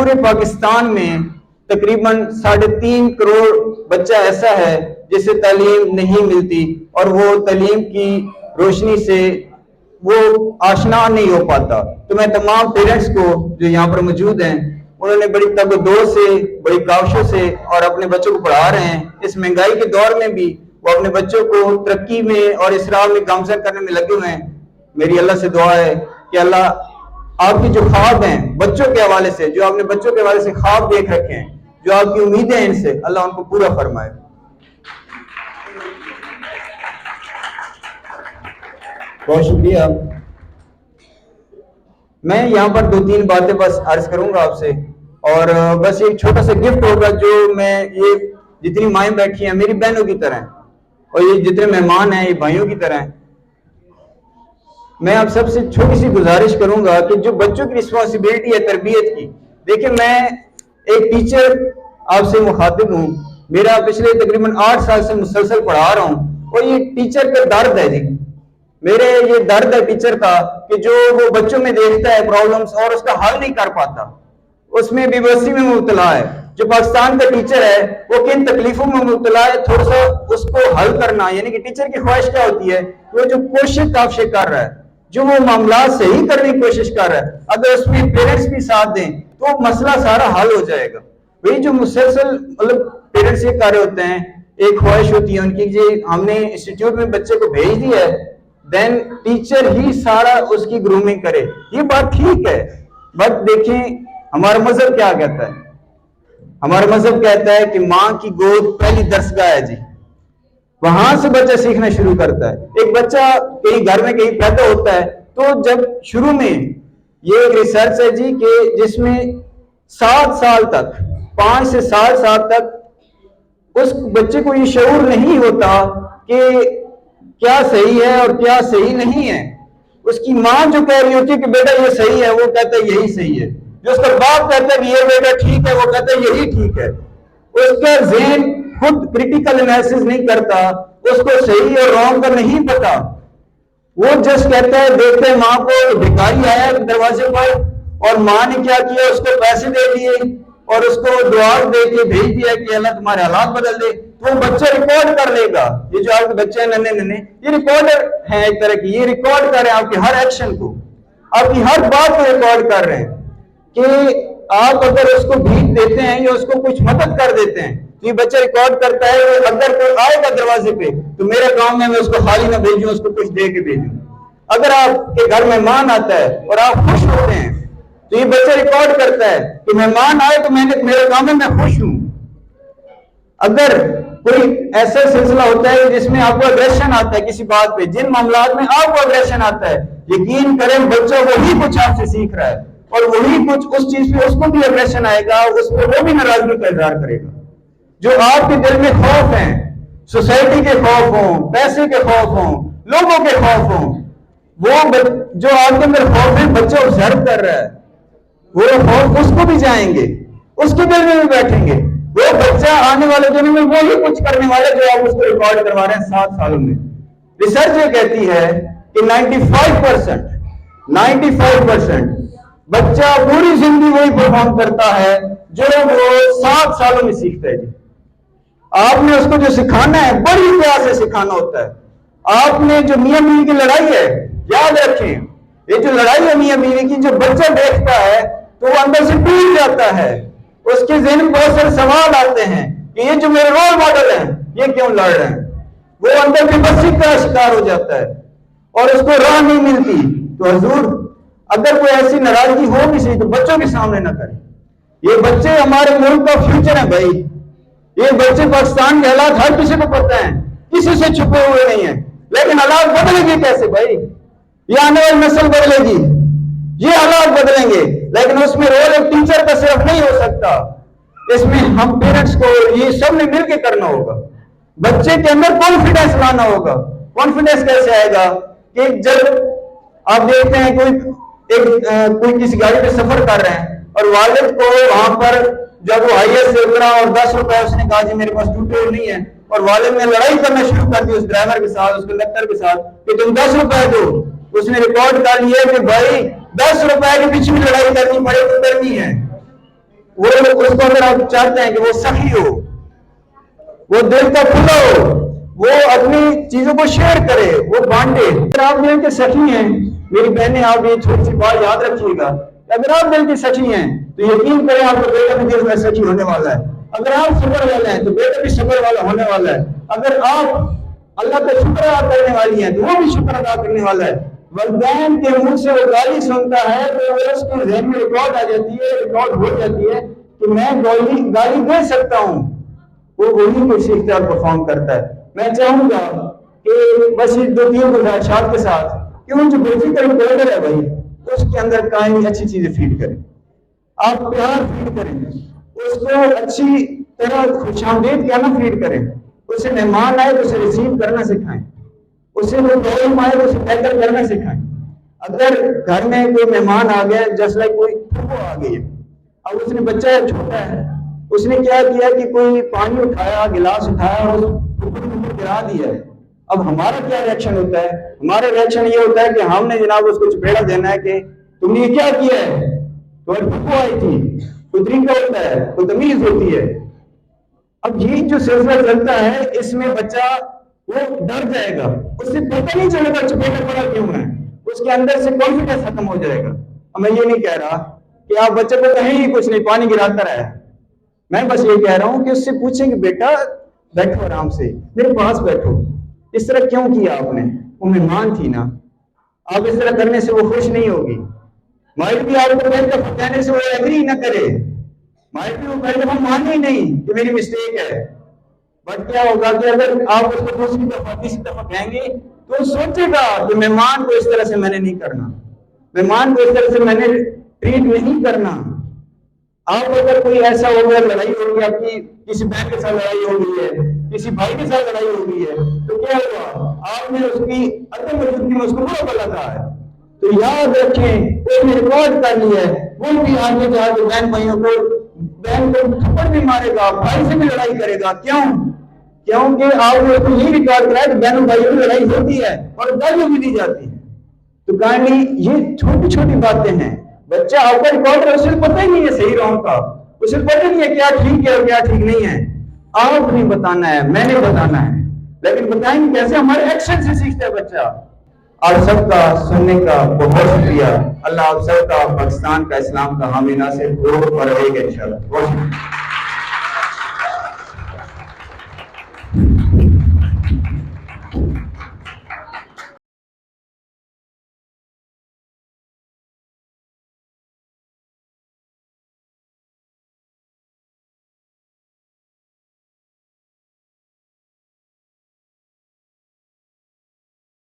پورے پاکستان میں تقریباً 3.5 کروڑ بچہ ایسا ہے جسے تعلیم نہیں ملتی اور وہ تعلیم کی روشنی سے وہ آشنا نہیں ہو پاتا. تو میں تمام پیرنٹس کو جو یہاں پر موجود ہیں، انہوں نے بڑی تگ و دو سے، بڑی کاوشوں سے اور اپنے بچوں کو پڑھا رہے ہیں. اس مہنگائی کے دور میں بھی وہ اپنے بچوں کو ترقی میں اور اسراف میں گامزن کرنے میں لگے ہوئے ہیں. میری اللہ سے دعا ہے کہ اللہ آپ کی جو خواب ہیں بچوں کے حوالے سے، جو آپ نے بچوں کے حوالے سے خواب دیکھ رکھے ہیں، جو آپ کی امیدیں ہیں ان سے، اللہ ان کو پورا فرمائے. بہت شکریہ. میں یہاں پر 2-3 باتیں بس عرض کروں گا آپ سے، اور بس ایک چھوٹا سا گفٹ ہوگا جو میں، یہ جتنی مائیں بیٹھی ہیں میری بہنوں کی طرح ہیں اور یہ جتنے مہمان ہیں یہ بھائیوں کی طرح ہیں. میں آپ سب سے چھوٹی سی گزارش کروں گا کہ جو بچوں کی رسپانسبلٹی ہے تربیت کی، دیکھیں میں ایک ٹیچر آپ سے مخاطب ہوں. میرا پچھلے تقریباً 8 سال سے مسلسل پڑھا رہا ہوں اور یہ ٹیچر کا درد ہے جی. میرے یہ درد ہے ٹیچر کا کہ جو وہ بچوں میں دیکھتا ہے پرابلمز اور اس کا حل نہیں کر پاتا، اس میں بے بسی میں مبتلا ہے. جو پاکستان کا ٹیچر ہے وہ کن تکلیفوں میں مبتلا ہے، تھوڑا سا اس کو حل کرنا. یعنی کہ ٹیچر کی خواہش کیا ہوتی ہے؟ وہ جو کوشش کافشیں کر رہا ہے، جو وہ معاملات صحیح کرنے کی کوشش کر رہا ہے، اگر اس میں پیرنٹس بھی ساتھ دیں تو مسئلہ سارا حل ہو جائے گا. وہی جو مسلسل مطلب پیرنٹس یہ کر رہے ہوتے ہیں، ایک خواہش ہوتی ہے ان کی کہ ہم نے انسٹیٹیوٹ میں بچے کو بھیج دیا ہے، دین ٹیچر ہی سارا اس کی گرومنگ کرے. یہ بات ٹھیک ہے، بٹ دیکھیں ہمارا مذہب کیا کہتا ہے. ہمارا مذہب کہتا ہے کہ ماں کی گود پہلی درسگاہ ہے جی، وہاں سے بچہ سیکھنا شروع کرتا ہے. ایک بچہ کہیں گھر میں کہیں پیدا ہوتا ہے تو جب شروع میں، یہ ایک ریسرچ ہے جی کہ جس میں 7 سال تک، 5 سے 7 سال تک اس بچے کو یہ شعور نہیں ہوتا کہ کیا صحیح ہے اور کیا صحیح نہیں ہے. اس کی ماں جو کہہ رہی ہوتی ہے کہ بیٹا یہ صحیح ہے، وہ کہتا ہے یہی صحیح ہے. جو اس کا باپ کہتا ہے کہ یہ بیٹا ٹھیک ہے، وہ کہتا ہے یہی ٹھیک ہے. اس کا ذہن خود کریٹیکل انالیسس نہیں کرتا، اس کو صحیح اور رانگ کا نہیں پتا. وہ جس کہتا ہے، دیکھتے ہیں ماں کو بھکاری آیا دروازے پر اور ماں نے کیا کیا، اس کو پیسے دے دیے اور اس کو دعا دے کے بھیج دیا کہ اللہ تمہارے حالات بدل دے. تو وہ بچہ ریکارڈ کر لے گا. یہ جو آپ کے بچے ہیں ننے، یہ ریکارڈر ہیں ایک طرح کی. یہ ریکارڈ کر رہے ہیں آپ کے ہر ایکشن کو، آپ کی ہر بات کو ریکارڈ کر رہے ہیں. کہ آپ اگر اس کو بھیک دیتے ہیں یا اس کو کچھ مدد کر دیتے ہیں تو یہ بچہ ریکارڈ کرتا ہے. اگر کوئی آئے گا دروازے پہ تو میرا کام ہے میں اس کو خالی نہ بھیجوں، اس کو کچھ دے کے بھیجوں. اگر آپ کے گھر مہمان آتا ہے اور آپ خوش ہوتے ہیں تو یہ بچہ ریکارڈ کرتا ہے کہ مہمان آئے تو میرا کام ہے میں خوش ہوں. اگر کوئی ایسا سلسلہ ہوتا ہے جس میں آپ کو اگریشن آتا ہے کسی بات پہ، جن معاملات میں آپ کو اگریشن آتا ہے، یقین کریں بچہ وہی کچھ آپ سے سیکھ رہا ہے اور وہی کچھ اس چیز پہ اس کو بھی اگریشن آئے گا، اس پہ وہ بھی ناراضگی کا اظہار کرے گا. جو آپ کے دل میں خوف ہیں، سوسائٹی کے خوف ہوں، پیسے کے خوف ہوں، لوگوں کے خوف ہوں، وہ جو آپ کے اندر خوف ہے بچہ آبزرو کر رہا ہے، وہ خوف اس کو بھی جائیں گے، اس کے دل میں بھی بیٹھیں گے. وہ بچہ آنے والے دنوں میں وہی کچھ کرنے والے جو آپ اس کو ریکارڈ کروا رہے ہیں 7 سالوں میں. ریسرچ یہ کہتی ہے کہ 95% بچہ پوری زندگی وہی پرفارم کرتا ہے جو وہ 7 سالوں میں سیکھتا ہے. آپ نے اس کو جو سکھانا ہے بڑی پیار سے سکھانا ہوتا ہے. آپ نے جو میاں بیوی کی لڑائی ہے، یاد رکھیں یہ جو لڑائی ہے میاں بیوی کی، جو بچہ دیکھتا ہے تو وہ اندر سے ٹوٹ جاتا ہے. اس کے ذہن میں بہت سارے سوال آتے ہیں کہ یہ جو میرے رول ماڈل ہیں یہ کیوں لڑ رہے ہیں. وہ اندر بے بسی کا شکار ہو جاتا ہے اور اس کو راہ نہیں ملتی. تو حضور اگر کوئی ایسی ناراضگی ہو بھی صحیح تو بچوں کے سامنے نہ کریں. یہ بچے ہمارے ملک کا فیوچر ہے بھائی. یہ بچے پاکستان کے حالات ہر کسی کو پتہ ہیں، کسی سے چھپے ہوئے نہیں ہیں. لیکن حالات بدلیں گے کیسے بھائی؟ یہ آنے والی نسل بدلے گی، یہ حالات بدلیں گے. لیکن اس میں رول ایک ٹیچر کا صرف نہیں ہو سکتا، اس میں ہم پیرنٹس کو یہ سب نے مل کے کرنا ہوگا. بچے کے اندر کانفیڈنس لانا ہوگا. کانفیڈنس کیسے آئے گا؟ کہ جب آپ دیکھتے ہیں کوئی کسی گاڑی پہ سفر کر رہے ہیں اور والد کو وہاں پر جب وہ ہائیے سے اترا اور 10 روپے اس نے کہا جی میرے پاس ٹوٹے نہیں ہے، اور والد نے لڑائی کرنا شروع کر دی اس ڈرائیور کے ساتھ، اس کنڈکٹر کے ساتھ کہ تم 10 روپے دو. اس نے ریکارڈ کر لیا کہ بھائی 10 روپے کے پیچھے بھی لڑائی کرنی پڑے تو کرنی ہے. وہ اس کو اگر آپ چاہتے ہیں کہ وہ سخی ہو، وہ دل کا کھلا ہو، وہ اپنی چیزوں کو شیئر کرے، وہ بانٹے. اگر آپ دل کے سخی ہیں میری بہنیں، آپ یہ چھوٹی سی بات یاد رکھیے گا، اگر آپ دل کے سخی ہیں تو یقین کریں آپ کا بیٹا بھی دل میں سخی ہونے والا ہے. اگر آپ صبر والے ہیں تو بیٹا بھی صبر والا ہونے والا ہے. اگر آپ اللہ کا شکر ادا کرنے والی ہیں تو وہ بھی شکر ادا کرنے والا ہے. والدین کے منہ سے وہ گالی سنتا ہے تو اس کے ذہن میں ریکارڈ آ جاتی ہے، ریکارڈ ہو جاتی ہے کہ میں گالی دے سکتا ہوں. وہ وہی کو سیکھتا ہے، پرفارم کرتا ہے. میں چاہوں گا کہ بس یہ 2-3 گزارشات کے ساتھ کہ وہ جو بیسیکل بلڈر ہے بھائی، اس کے اندر کائنی اچھی چیزیں فیڈ کریں، آپ پیار فیڈ کریں، اس کو اچھی طرح خوش آمدید کہنا فیڈ کریں. اسے مہمان آئے تو اسے ریسیو کرنا سکھائیں، اسے کوئی پرابلم آئے تو اسے بہتر کرنا سکھائیں. اگر گھر میں کوئی مہمان آ گیا، جیسے لائک کوئی پھوپھو آ گئی ہے، اب اس نے بچہ چھوٹا ہے، اس نے کیا کیا کہ کوئی پانی اٹھایا، گلاس اٹھایا اور اس گرا دیا. اب ہمارا کیا ریئیکشن ہوتا ہے؟ ہمارا ریئیکشن یہ ہوتا ہے کہ ہم نے جناب اس کو چپیڑا دینا ہے کہ تم نے یہ کیا کیا ہے، تمہاری پھوپھو آئی تھی. کوئی طریقہ ہوتا ہے، کوئی تمیز ہوتی ہے. اب یہ جو سلسلہ چلتا ہے اس میں بچہ وہ ڈر جائے گا، اس سے پتہ نہیں چلے گا چپیٹا پڑا کیوں ہے، اس کے اندر سے کانفیڈنس ختم ہو جائے گا. اب میں یہ نہیں کہہ رہا کہ آپ بچے کو کہیں ہی کچھ نہیں، پانی گراتا رہے. میں بس یہ کہہ رہا ہوں کہ اس سے پوچھیں کہ بیٹا بیٹھو آرام سے، میرے پاس بیٹھو، اس طرح کیوں کیا آپ نے؟ وہ مہمان تھی نا، آپ اس طرح کرنے سے وہ خوش نہیں ہوگی. مائٹ بھی آپ کو پہلے دفعہ کہنے سے وہ ایگری نہ کرے، مائٹ بھی وہ پہلے دفعہ مانے ہی نہیں کہ میری مسٹیک ہے. بٹ کیا ہوگا کہ اگر آپ اس کو دوسری دفعہ تیسری دفعہ کہیں گے تو وہ سوچے گا کہ مہمان کو اس طرح سے میں نے نہیں کرنا، مہمان کو اس طرح سے میں نے ٹریٹ نہیں کرنا. آپ اگر کوئی ایسا ہو گیا، لڑائی ہو گئی، آپ کی کسی بہن کے ساتھ لڑائی ہو گئی ہے، کسی بھائی کے ساتھ لڑائی ہو گئی ہے، تو کیا ہوا؟ آپ نے اس کی عدم موجودگی میں اس کو برا بلا کہا ہے. تو یاد رکھیں کوئی نے ریکارڈ کر لی ہے، وہ بھی آگے جا کے بہن بھائیوں کو، بہن کو تھپڑ بھی مارے گا، بھائی سے بھی لڑائی کرے گا. کیونکہ آپ نے اس کو یہ ریکارڈ کرایا کہ بہنوں بھائیوں میں لڑائی ہوتی ہے اور گالیاں بھی دی جاتی ہیں. تو کہانی یہ چھوٹی چھوٹی باتیں ہیں. بچہ آپ کا ریکارڈ ہے، اسے پتہ ہی نہیں ہے صحیح رونگ کا، اسے پتہ نہیں ہے کیا ٹھیک ہے اور کیا ٹھیک نہیں ہے. آپ نہیں بتانا ہے، میں نے بتانا ہے، لیکن بتائیں گے کیسے؟ ہمارے ایکشن سے سیکھتا ہے بچہ. آپ سب کا سننے کا بہت شکریہ. اللہ آپ سب کا، پاکستان کا، اسلام کا حامی ناصر ہو اور رہے گا انشاءاللہ. بہت شکریہ.